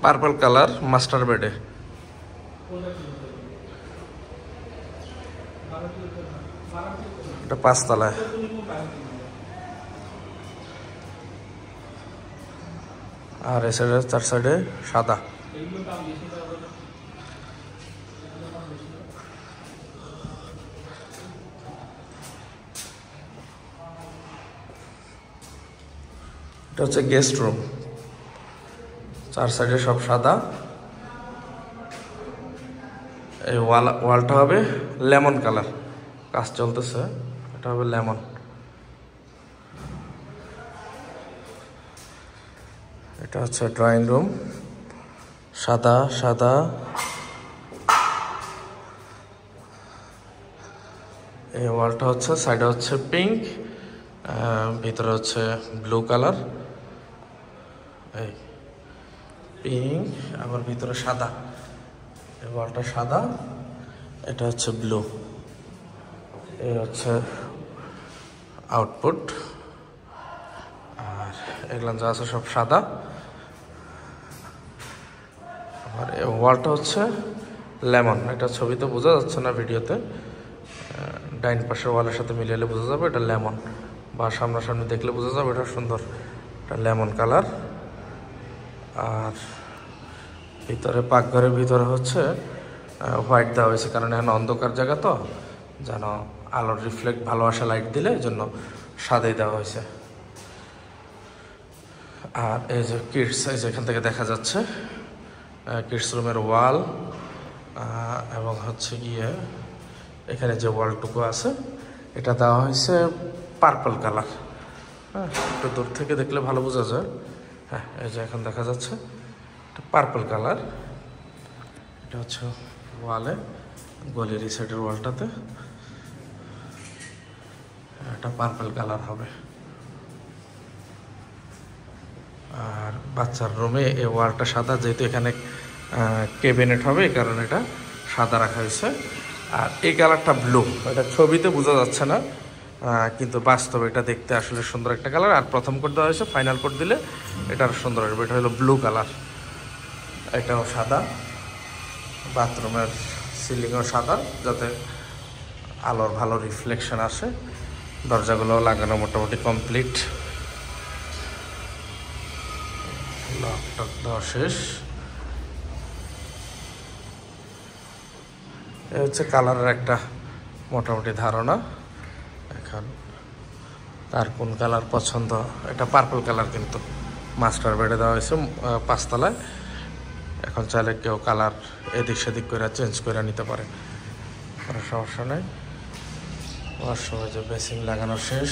Purple colour master বেডে। এটা 5 তলায়। আর এই সাইডে 4 সাইডে সাদা। এটা হচ্ছে গেস্ট রুম, 4 সাইডে সব সাদা। এই ওয়ালটা হবে লেমন কালার, কাজ চলতেছে, এটা হবে লেমন। এটা হচ্ছে ড্রয়িং রুম, সাদা সাদা। এই ওয়ালটা হচ্ছে সাইডে হচ্ছে পিঙ্ক, ভিতরে হচ্ছে ব্লু কালার। এই পিঙ্ক আবার ভিতরে সাদা, এই ওয়ালটা সাদা, এটা হচ্ছে ব্লু। এই হচ্ছে আউটপুট, আর এগুলো যা আছে সব সাদা। আর এই ওয়ালটা হচ্ছে লেমন, এটা ছবিতে বোঝা যাচ্ছে না, ভিডিওতে। ডাইন পাশের ওয়ালের সাথে মিলিয়ে বোঝা যাবে এটা লেমন, বা সামনাসামনি দেখলে বোঝা যাবে এটা সুন্দর, এটা লেমন কালার। আর ভিতরে পাকঘরের ভিতরে হচ্ছে হোয়াইট দেওয়া হয়েছে, কারণ এখন অন্ধকার জায়গা তো, যেন আলোর রিফ্লেক্ট ভালো আসে লাইট দিলে, এই জন্য সাদাই দেওয়া হয়েছে। আর এই যে কিডস, এই যে এখান থেকে দেখা যাচ্ছে কিডস রুমের ওয়াল, এবং হচ্ছে গিয়ে এখানে যে ওয়ালটুকু আছে এটা দেওয়া হয়েছে পার্পল কালার। হ্যাঁ, একটু দূর থেকে দেখলে ভালো বোঝা যায়। হ্যাঁ, এই যে এখন দেখা যাচ্ছে এটা পার্পল কালার। এটা হচ্ছে ওয়ালে, গলির এই সাইডের ওয়ালটাতে এটা পার্পল কালার হবে। আর বাচ্চার রুমে এই ওয়ালটা সাদা, যেহেতু এখানে ক্যাবিনেট হবে এই কারণে এটা সাদা রাখা হয়েছে। আর এই কালারটা ব্লু, এটা ছবিতে বোঝা যাচ্ছে না, কিন্তু বাস্তবে এটা দেখতে আসলে সুন্দর একটা কালার। আর প্রথম কোট দেওয়া হয়েছে, ফাইনাল কোট দিলে এটা আরও সুন্দর আসবে। এটা হলো ব্লু কালার, এটাও সাদা। বাথরুমের সিলিংও সাদা, যাতে আলোর ভালো রিফ্লেকশন আসে। দরজাগুলো লাগানো মোটামুটি কমপ্লিট, লক টক দেওয়া শেষ। এই হচ্ছে কালারের একটা মোটামুটি ধারণা। এখন তার কোন কালার পছন্দ, এটা পার্পল কালার, কিন্তু মাস্টার বেডে দেওয়া হয়েছে 5 তলায়। এখন চাইলে কেউ কালার এদিক সেদিক করে চেঞ্জ করে নিতে পারে, কোনো সমস্যা নেই। ওয়াশরুমে যে বেসিন লাগানো শেষ।